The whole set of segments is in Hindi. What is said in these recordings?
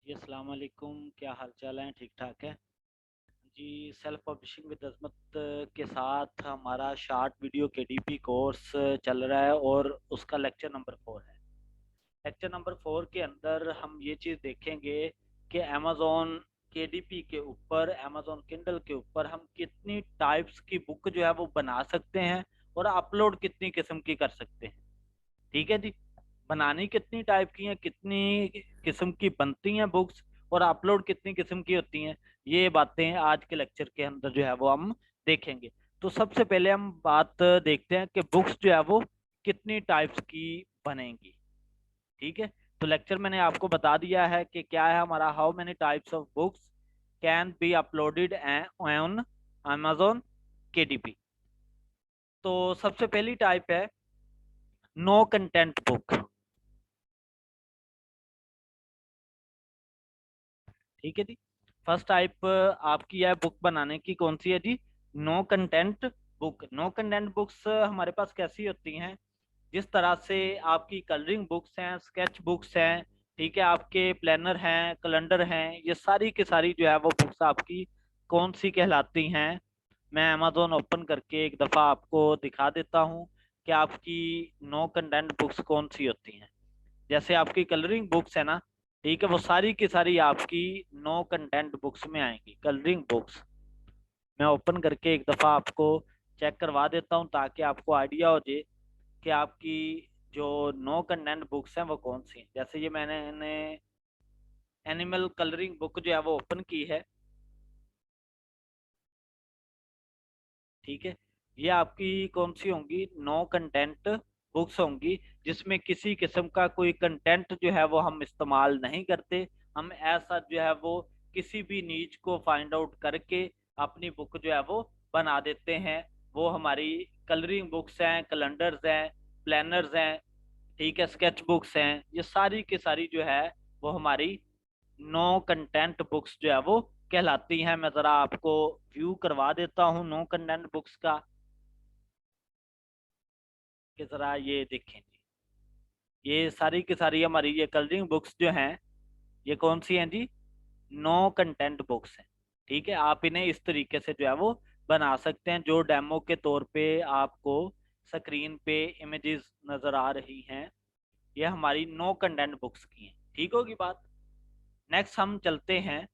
जी अस्सलाम वालेकुम, क्या हाल चाल है? ठीक ठाक है जी। सेल्फ पब्लिशिंग विद अज़मत के साथ हमारा शार्ट वीडियो केडीपी कोर्स चल रहा है और उसका लेक्चर नंबर 4 है। लेक्चर नंबर 4 के अंदर हम ये चीज़ देखेंगे कि अमेज़ॉन केडीपी के ऊपर, अमेज़ॉन किंडल के ऊपर हम कितनी टाइप्स की बुक जो है वो बना सकते हैं और अपलोड कितनी किस्म की कर सकते हैं। ठीक है जी। बनानी कितनी टाइप की हैं, कितनी किस्म की बनती हैं बुक्स, और अपलोड कितनी किस्म की होती हैं, ये बातें आज के लेक्चर के अंदर जो है वो हम देखेंगे। तो सबसे पहले हम बात देखते हैं कि बुक्स जो है वो कितनी टाइप्स की बनेंगी। ठीक है। तो लेक्चर मैंने आपको बता दिया है कि क्या है हमारा, how many types of books can be uploaded on Amazon KDP. तो सबसे पहली टाइप है नो कंटेंट बुक। ठीक है जी। फर्स्ट टाइप आपकी है बुक बनाने की, कौन सी है जी? No content book. No content books हमारे पास कैसी होती हैं? जिस तरह से आपकी कलरिंग बुक्स हैं, स्केच बुक्स हैं, ठीक है, आपके प्लानर हैं, कैलेंडर हैं, ये सारी की सारी जो है वो बुक्स आपकी कौन सी कहलाती हैं? मैं अमेजोन ओपन करके एक दफ़ा आपको दिखा देता हूँ कि आपकी नो कंटेंट बुक्स कौन सी होती हैं। जैसे आपकी कलरिंग बुक्स है ना, ठीक है, वो सारी की सारी आपकी नो कंटेंट बुक्स में आएंगी। कलरिंग बुक्स मैं ओपन करके एक दफ़ा आपको चेक करवा देता हूँ ताकि आपको आइडिया हो जाए कि आपकी जो नो कंटेंट बुक्स हैं वो कौन सी हैं। जैसे ये मैंने एनिमल कलरिंग बुक जो है वो ओपन की है। ठीक है। ये आपकी कौन सी होंगी? नो कंटेंट बुक्स होंगी, जिसमें किसी किस्म का कोई कंटेंट जो है वो हम इस्तेमाल नहीं करते। हम ऐसा जो है वो किसी भी नीच को फाइंड आउट करके अपनी बुक जो है वो बना देते हैं। वो हमारी कलरिंग बुक्स हैं, कैलेंडर्स हैं, प्लानर्स हैं, ठीक है, स्केच बुक्स हैं, ये सारी की सारी जो है वो हमारी नो कंटेंट बुक्स जो है वो कहलाती हैं। मैं ज़रा आपको व्यू करवा देता हूँ नो कंटेंट बुक्स का, कि ज़रा ये देखें जी। ये सारी की सारी हमारी ये कलरिंग बुक्स जो हैं, ये कौन सी हैं जी? नो कंटेंट बुक्स हैं। ठीक है। आप इन्हें इस तरीके से जो है वो बना सकते हैं, जो डेमो के तौर पे आपको स्क्रीन पे इमेजेस नज़र आ रही हैं, ये हमारी नो कंटेंट बुक्स की हैं। ठीक होगी बात। नेक्स्ट हम चलते हैं,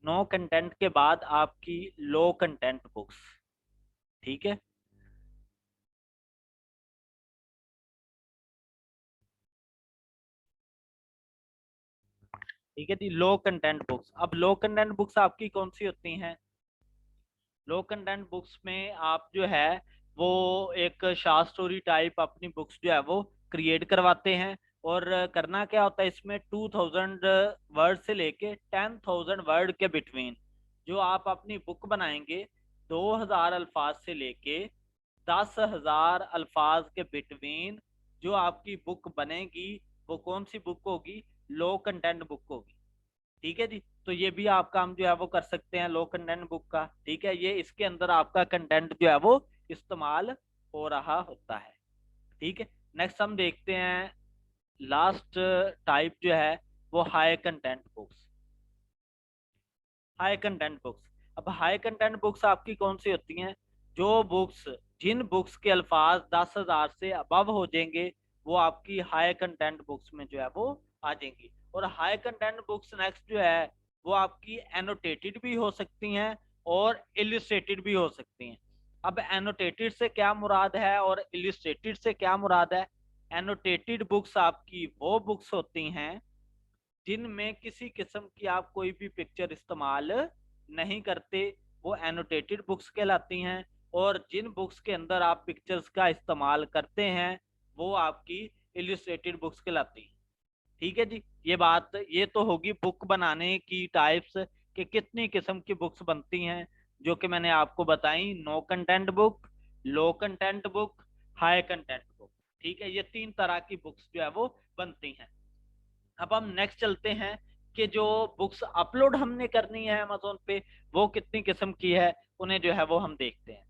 नो कंटेंट के बाद आपकी लो कंटेंट बुक्स। ठीक है। ठीक है जी। लो कंटेंट बुक्स, अब लो कंटेंट बुक्स आपकी कौन सी होती हैं? लो कंटेंट बुक्स में आप जो है वो एक शॉर्ट स्टोरी टाइप अपनी बुक्स जो है वो क्रिएट करवाते हैं। और करना क्या होता है इसमें, 2000 वर्ड से लेके 10,000 वर्ड के बिटवीन जो आप अपनी बुक बनाएंगे, 2000 अल्फाज से लेके 10,000 अल्फाज के बिटवीन जो आपकी बुक बनेगी, वो कौन सी बुक होगी? लो कंटेंट बुक होगी। ठीक है जी। तो ये भी आप काम जो है वो कर सकते हैं लो कंटेंट बुक का। ठीक है। ये इसके अंदर आपका कंटेंट जो है वो इस्तेमाल हो रहा होता है। ठीक है। नेक्स्ट हम देखते हैं, लास्ट टाइप जो है वो high content books. High content books, अब हाई कंटेंट बुक्स आपकी कौन सी होती हैं? जो बुक्स, जिन बुक्स के अल्फाज 10,000 से अबव हो जाएंगे, वो आपकी हाई कंटेंट बुक्स में जो है वो आ जाएंगी। और हाई कंटेंट बुक्स नेक्स्ट जो है वो आपकी एनोटेटेड भी हो सकती हैं और इलिस्ट्रेटेड भी हो सकती हैं। अब एनोटेटेड से क्या मुराद है और इलिस्ट्रेटेड से क्या मुराद है? एनोटेटेड बुक्स आपकी वो बुक्स होती हैं जिनमें किसी किस्म की आप कोई भी पिक्चर इस्तेमाल नहीं करते, वो एनोटेटेड बुक्स कहलाती हैं। और जिन बुक्स के अंदर आप पिक्चर्स का इस्तेमाल करते हैं, वो आपकी इलिस्ट्रेटेड बुक्स कहलाती हैं। ठीक है जी। ये बात, ये तो होगी बुक बनाने की टाइप्स कि कितनी किस्म की बुक्स बनती हैं, जो कि मैंने आपको बताई, no content book, low content book, high content book. ठीक है। ये तीन तरह की बुक्स जो है वो बनती हैं। अब हम नेक्स्ट चलते हैं कि जो बुक्स अपलोड हमने करनी है अमेजोन पे, वो कितनी किस्म की है, उन्हें जो है वो हम देखते हैं।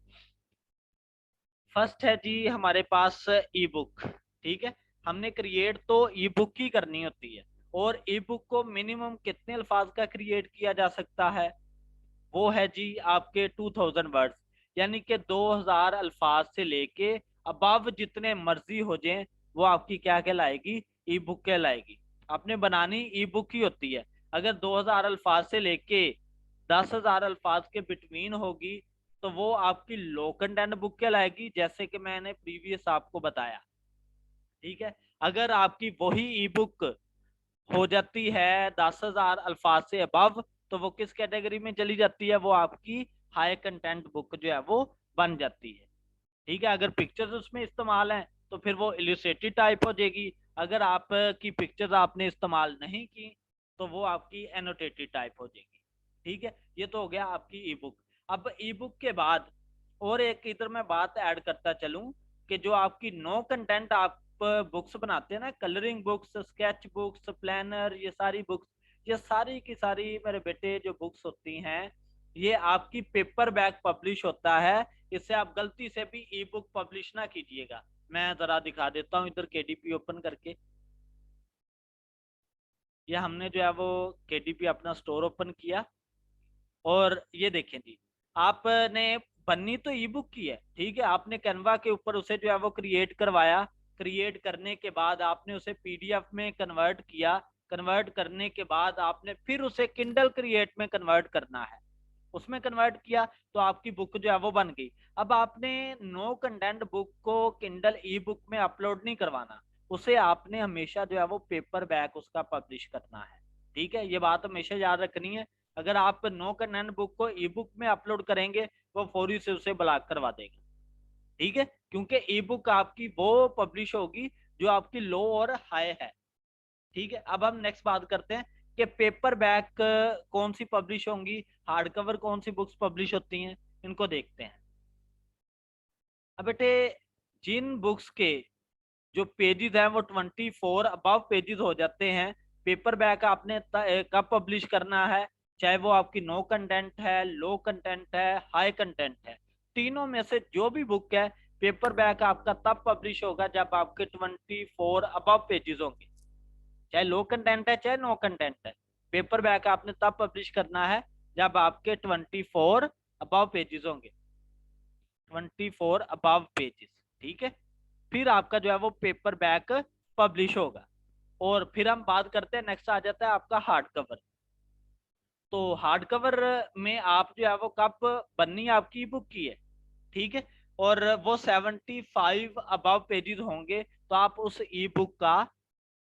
फर्स्ट है जी हमारे पास ई बुक। ठीक है। हमने क्रिएट तो ई बुक ही करनी होती है, और ई बुक को मिनिमम कितने अल्फाज का क्रिएट किया जा सकता है, वो है जी आपके 2000 वर्ड्स, यानी कि 2000 अल्फाज से लेके अबव जितने मर्जी हो जाए वो आपकी क्या कहलाएगी, ई बुक कहलाएगी। आपने बनानी ई बुक ही होती है। अगर 2000 अल्फाज से लेके 10,000 अल्फाज के बिटवीन होगी तो वो आपकी लो कंटेंट बुक कहलाएगी, जैसे कि मैंने प्रीवियस आपको बताया। ठीक है, अगर आपकी वही ई बुक हो जाती है 10,000 अल्फाज से अबव, तो वो किस कैटेगरी में चली जाती है, वो आपकी हाई कंटेंट बुक जो है वो बन जाती है। ठीक है, अगर पिक्चर्स उसमें इस्तेमाल हैं तो फिर वो इलस्ट्रेटेड टाइप हो जाएगी। अगर आपकी पिक्चर्स आपने इस्तेमाल नहीं की तो वो आपकी एनोटेटेड टाइप हो जाएगी। ठीक है, ये तो हो गया आपकी ई बुक। अब ई बुक के बाद और एक इधर मैं बात ऐड करता चलूं कि जो आपकी नो कंटेंट आप बुक्स बनाते हैं ना, colouring books, sketch books, planner, ये सारी बुक्स, ये सारी की सारी मेरे बेटे जो बुक्स होती हैं ये आपकी पेपर बैक पब्लिश होता है। इससे आप गलती से भी ई बुक पब्लिश ना कीजिएगा। मैं जरा दिखा देता हूँ इधर केडीपी ओपन करके। ये हमने जो है वो केडीपी अपना स्टोर ओपन किया और ये देखें जी, आपने बननी तो ई बुक की है। ठीक है, आपने कैनवा के ऊपर उसे जो है वो क्रिएट करवाया। क्रिएट करने के बाद आपने उसे पीडीएफ में कन्वर्ट किया। कन्वर्ट करने के बाद आपने फिर उसे किंडल क्रिएट में कन्वर्ट करना है। उसमें कन्वर्ट किया तो आपकी बुक जो है वो बन गई। अब आपने नो कंटेंट बुक को किंडल ई बुक में अपलोड नहीं करवाना, उसे आपने हमेशा जो है वो पेपर बैक उसका पब्लिश करना है। ठीक है, ये बात हमेशा याद रखनी है। अगर आप नो कंटेंट बुक को ई बुक में अपलोड करेंगे वो फौरी से उसे ब्लॉक करवा देगा। ठीक है, क्योंकि ई बुक आपकी वो पब्लिश होगी जो आपकी लो और हाई है। ठीक है, अब हम नेक्स्ट बात करते हैं कि पेपर बैक कौन सी पब्लिश होंगी, हार्ड कवर कौन सी बुक्स पब्लिश होती हैं, इनको देखते हैं। अब बेटे, जिन बुक्स के जो पेजेस हैं वो 24 अबव पेजेस हो जाते हैं, पेपर बैक आपने कब पब्लिश करना है, चाहे वो आपकी नो कंटेंट है, लो कंटेंट है, हाई कंटेंट है, तीनों में से जो भी बुक है पेपर बैक आपका तब पब्लिश होगा जब आपके 24 अबव पेजेस होंगे। चाहे लो कंटेंट है चाहे नो कंटेंट है, पेपर बैक आपने तब पब्लिश करना है जब आपके 24 अबव पेजेस होंगे। 24 अबव पेजेस। ठीक है, फिर आपका जो है वो पेपर बैक पब्लिश होगा। और फिर हम बात करते हैं, नेक्स्ट आ जाता है आपका हार्ड कवर। तो हार्ड कवर में आप जो है वो कब बननी है, आपकी बुक की है। ठीक है, और वो 75 अबव पेजेस होंगे तो आप उस ई बुक का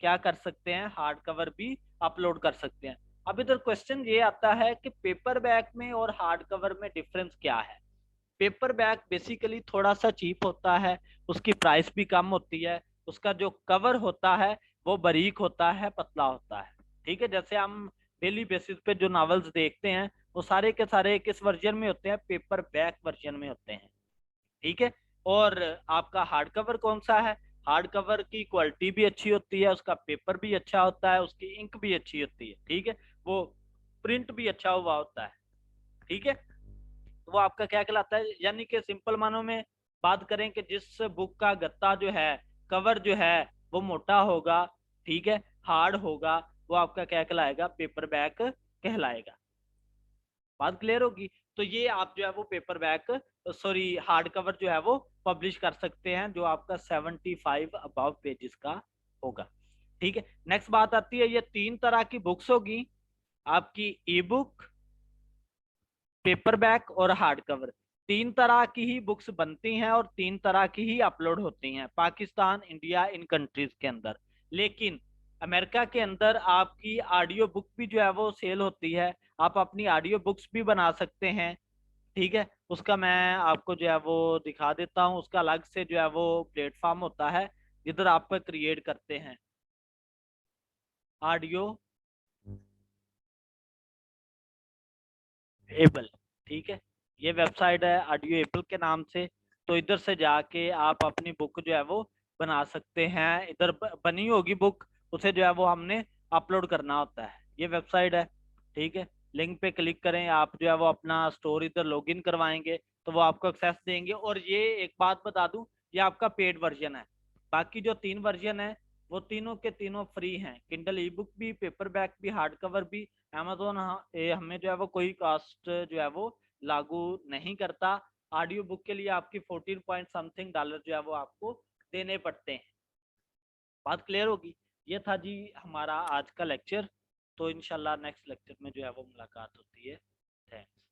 क्या कर सकते हैं, हार्ड कवर भी अपलोड कर सकते हैं। अब इधर क्वेश्चन ये आता है कि पेपर बैक में और हार्ड कवर में डिफरेंस क्या है। पेपर बैग बेसिकली थोड़ा सा चीप होता है, उसकी प्राइस भी कम होती है, उसका जो कवर होता है वो बारीक होता है, पतला होता है। ठीक है, जैसे हम डेली बेसिस पे जो नॉवेल्स देखते हैं वो सारे के सारे किस वर्जन में होते हैं, पेपर बैक वर्जन में होते हैं। ठीक है, और आपका हार्ड कवर कौन सा है, हार्ड कवर की क्वालिटी भी अच्छी होती है, उसका पेपर भी अच्छा होता है, उसकी इंक भी अच्छी होती है। ठीक है, वो प्रिंट भी अच्छा हुआ होता है। ठीक है, तो वो आपका क्या कहलाता है, यानी कि सिंपल मानों में बात करें कि जिस बुक का गत्ता जो है, कवर जो है वो मोटा होगा, ठीक है, हार्ड होगा, वो आपका क्या कहलाएगा, पेपर बैक कहलाएगा। बात क्लियर होगी। तो ये आप जो है वो paper back, sorry hard cover जो है वो पब्लिश कर सकते हैं जो आपका 75 अबव पेजेस का होगा। ठीक है, नेक्स्ट बात आती है, ये तीन तरह की बुक्स होगी आपकी, ई बुक, पेपर बैक और हार्ड कवर। तीन तरह की ही बुक्स बनती हैं और तीन तरह की ही अपलोड होती हैं पाकिस्तान, इंडिया, इन कंट्रीज के अंदर। लेकिन अमेरिका के अंदर आपकी ऑडियो बुक भी जो है वो सेल होती है, आप अपनी ऑडियो बुक्स भी बना सकते हैं। ठीक है, उसका मैं आपको जो है वो दिखा देता हूँ, उसका अलग से जो है वो प्लेटफॉर्म होता है जिधर आप क्रिएट करते हैं ऑडियो एबल। ठीक है, ये वेबसाइट है ऑडियो एबल के नाम से। तो इधर से जाके आप अपनी बुक जो है वो बना सकते हैं। इधर बनी होगी बुक, उसे जो है वो हमने अपलोड करना होता है। ये वेबसाइट है। ठीक है, लिंक पे क्लिक करें, आप जो है वो अपना स्टोर इधर लॉगिन करवाएंगे तो वो आपको एक्सेस देंगे। और ये एक बात बता दूं, ये आपका पेड वर्जन है। बाकी जो तीन वर्जन है वो तीनों के तीनों फ्री हैं। किंडल ई बुक भी, पेपर बैक भी, हार्ड कवर भी। अमेजोन हमें जो है वो कोई कास्ट जो है वो लागू नहीं करता। ऑडियो बुक के लिए आपकी 14 पॉइंट समथिंग डॉलर जो है वो आपको देने पड़ते हैं। बात क्लियर होगी। ये था जी हमारा आज का लेक्चर। तो इंशाल्लाह नेक्स्ट लेक्चर में जो है वो मुलाकात होती है। थैंक्स।